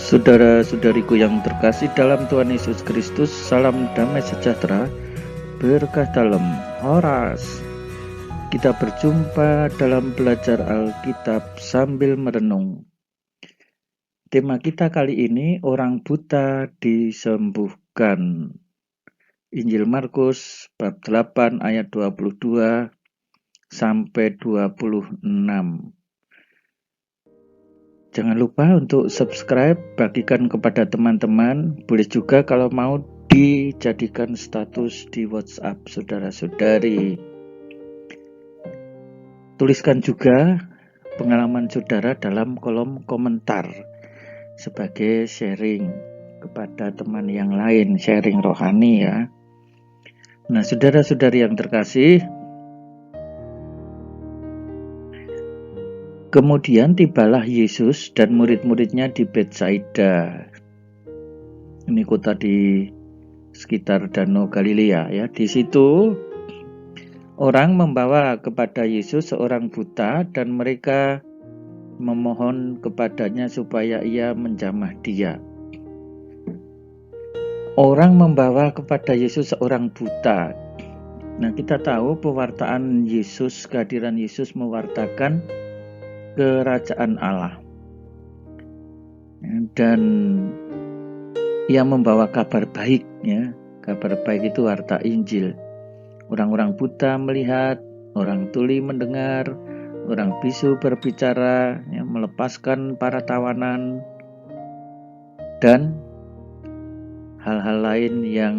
Saudara-saudariku yang terkasih dalam Tuhan Yesus Kristus, salam damai sejahtera, berkah dalam Horas. Kita berjumpa dalam belajar Alkitab sambil merenung. Tema kita kali ini, orang buta disembuhkan. Injil Markus bab 8 ayat 22 sampai 26. Jangan lupa untuk subscribe, bagikan kepada teman-teman. Boleh juga kalau mau dijadikan status di WhatsApp saudara-saudari. Tuliskan juga pengalaman saudara dalam kolom komentar sebagai sharing kepada teman yang lain, sharing rohani ya. Nah, saudara-saudari yang terkasih, kemudian tibalah Yesus dan murid-muridnya di Betsaida. Ini kota di sekitar Danau Galilea ya. Di situ orang membawa kepada Yesus seorang buta dan mereka memohon kepadanya supaya ia menjamah dia. Orang membawa kepada Yesus seorang buta. Nah, kita tahu pewartaan Yesus, kehadiran Yesus mewartakan kerajaan Allah. Dan ia membawa kabar baik ya. Kabar baik itu harta Injil. Orang-orang buta melihat, orang tuli mendengar, orang bisu berbicara, ya, melepaskan para tawanan, dan hal-hal lain yang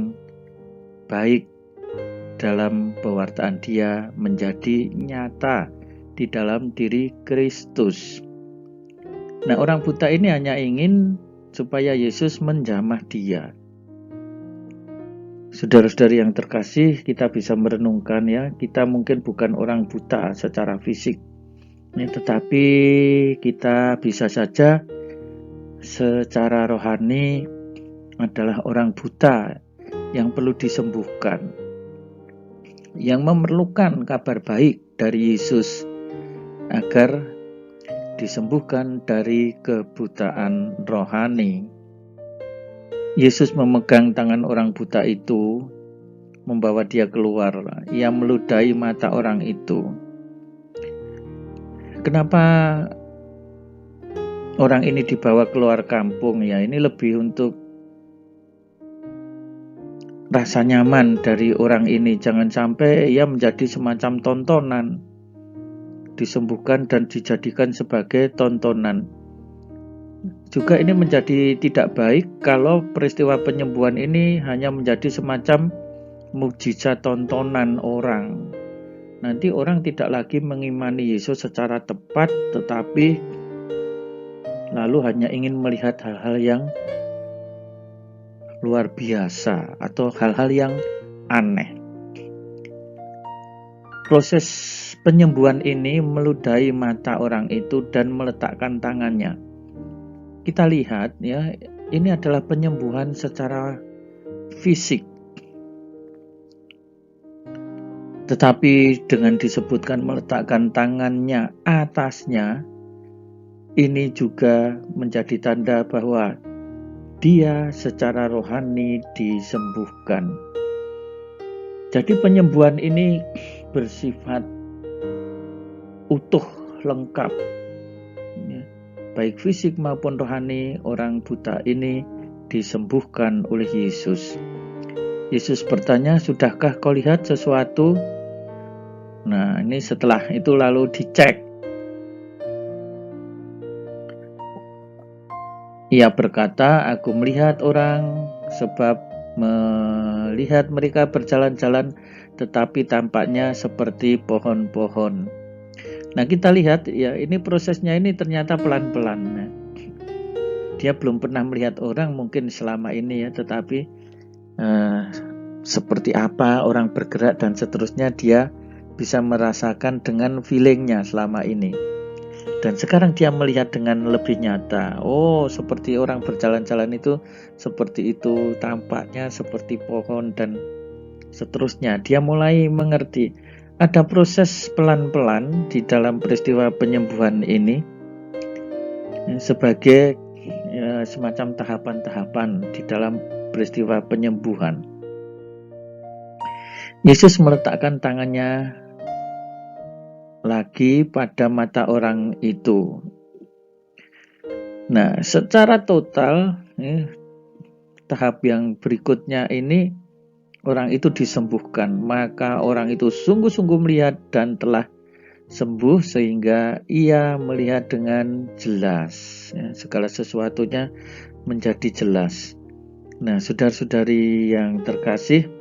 baik dalam pewartaan dia menjadi nyata di dalam diri Kristus. Nah, orang buta ini hanya ingin supaya Yesus menjamah dia. Saudara-saudari yang terkasih, kita bisa merenungkan ya, kita mungkin bukan orang buta secara fisik, tetapi kita bisa saja secara rohani adalah orang buta yang perlu disembuhkan, yang memerlukan kabar baik dari Yesus agar disembuhkan dari kebutaan rohani. Yesus memegang tangan orang buta itu, membawa dia keluar. Ia meludahi mata orang itu. Kenapa orang ini dibawa keluar kampung ya? Ini lebih untuk rasa nyaman dari orang ini. Jangan sampai ia menjadi semacam tontonan, disembuhkan dan dijadikan sebagai tontonan. Juga ini menjadi tidak baik kalau peristiwa penyembuhan ini hanya menjadi semacam mukjizat tontonan orang. Nanti orang tidak lagi mengimani Yesus secara tepat, tetapi lalu hanya ingin melihat hal-hal yang luar biasa atau hal-hal yang aneh. Proses penyembuhan ini meludahi mata orang itu dan meletakkan tangannya. Kita lihat ya, ini adalah penyembuhan secara fisik. Tetapi dengan disebutkan meletakkan tangannya atasnya, ini juga menjadi tanda bahwa dia secara rohani disembuhkan. Jadi penyembuhan ini bersifat utuh, lengkap ya. Baik fisik maupun rohani, orang buta ini disembuhkan oleh Yesus. Yesus bertanya, "Sudahkah kau lihat sesuatu?" Nah, ini setelah itu lalu dicek. Ia berkata, "Aku melihat orang, sebab melihat mereka berjalan-jalan, tetapi tampaknya seperti pohon-pohon." Nah, kita lihat ya, ini prosesnya ini ternyata pelan-pelan. Nah, dia belum pernah melihat orang mungkin selama ini ya, tetapi seperti apa orang bergerak dan seterusnya dia bisa merasakan dengan feelingnya selama ini. Dan sekarang dia melihat dengan lebih nyata. Oh, seperti orang berjalan-jalan itu seperti itu, tampaknya seperti pohon dan seterusnya. Dia mulai mengerti. Ada proses pelan-pelan di dalam peristiwa penyembuhan ini sebagai semacam tahapan-tahapan di dalam peristiwa penyembuhan. Yesus meletakkan tangannya lagi pada mata orang itu. Nah, secara total, tahap yang berikutnya ini, orang itu disembuhkan. Maka orang itu sungguh-sungguh melihat dan telah sembuh sehingga ia melihat dengan jelas. Segala sesuatunya menjadi jelas. Nah, saudara-saudari yang terkasih,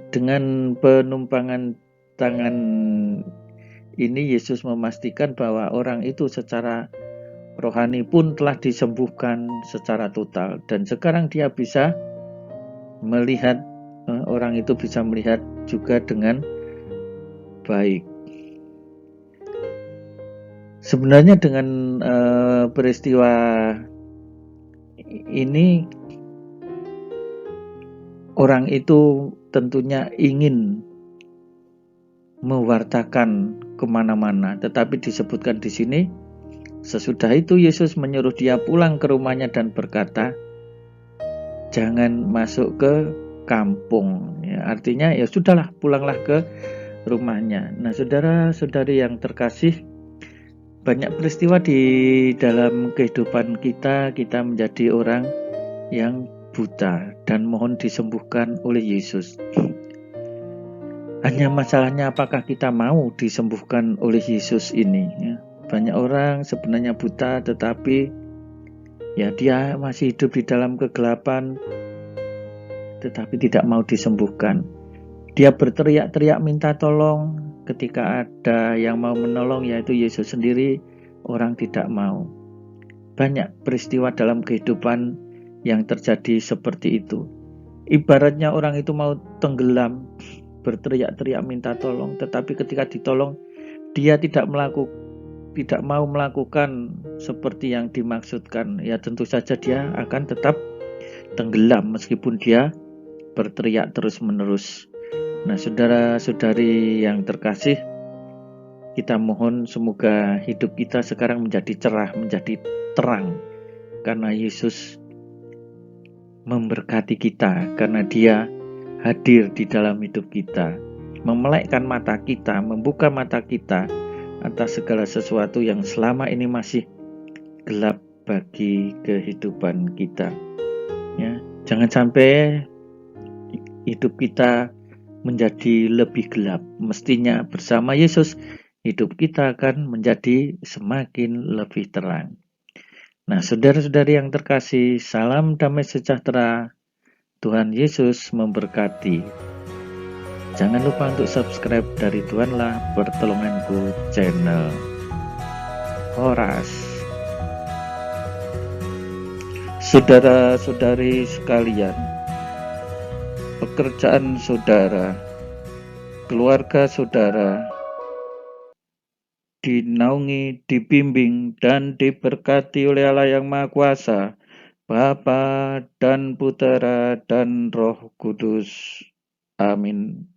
dengan penumpangan tangan ini Yesus memastikan bahwa orang itu secara rohani pun telah disembuhkan secara total, dan sekarang dia bisa melihat, orang itu bisa melihat juga dengan baik. Sebenarnya dengan peristiwa ini, orang itu tentunya ingin mewartakan kemana-mana, tetapi disebutkan di sini, sesudah itu Yesus menyuruh dia pulang ke rumahnya dan berkata, jangan masuk ke kampung. Ya, artinya ya sudahlah, pulanglah ke rumahnya. Nah, saudara-saudari yang terkasih, banyak peristiwa di dalam kehidupan kita menjadi orang yang buta dan mohon disembuhkan oleh Yesus. Hanya masalahnya apakah kita mau disembuhkan oleh Yesus ini, ya. Banyak orang sebenarnya buta, tetapi ya dia masih hidup di dalam kegelapan, tetapi tidak mau disembuhkan. Dia berteriak-teriak minta tolong, ketika ada yang mau menolong, yaitu Yesus sendiri, orang tidak mau. Banyak peristiwa dalam kehidupan yang terjadi seperti itu. Ibaratnya orang itu mau tenggelam, berteriak-teriak minta tolong, tetapi ketika ditolong, dia tidak mau melakukan seperti yang dimaksudkan. Ya tentu saja dia akan tetap tenggelam meskipun dia berteriak terus-menerus. Nah, saudara-saudari yang terkasih, kita mohon semoga hidup kita sekarang menjadi cerah, menjadi terang, karena Yesus memberkati kita, karena Dia hadir di dalam hidup kita, memelekkan mata kita, membuka mata kita atas segala sesuatu yang selama ini masih gelap bagi kehidupan kita. Ya, jangan sampai hidup kita menjadi lebih gelap. Mestinya bersama Yesus, hidup kita akan menjadi semakin lebih terang. Nah, saudara-saudari yang terkasih, salam damai sejahtera. Tuhan Yesus memberkati. Jangan lupa untuk subscribe dari Tuhanlah Pertolonganku channel. Horas. Saudara-saudari sekalian, pekerjaan saudara, keluarga saudara dinaungi, dibimbing, dan diberkati oleh Allah yang Maha Kuasa, Bapa dan Putera dan Roh Kudus. Amin.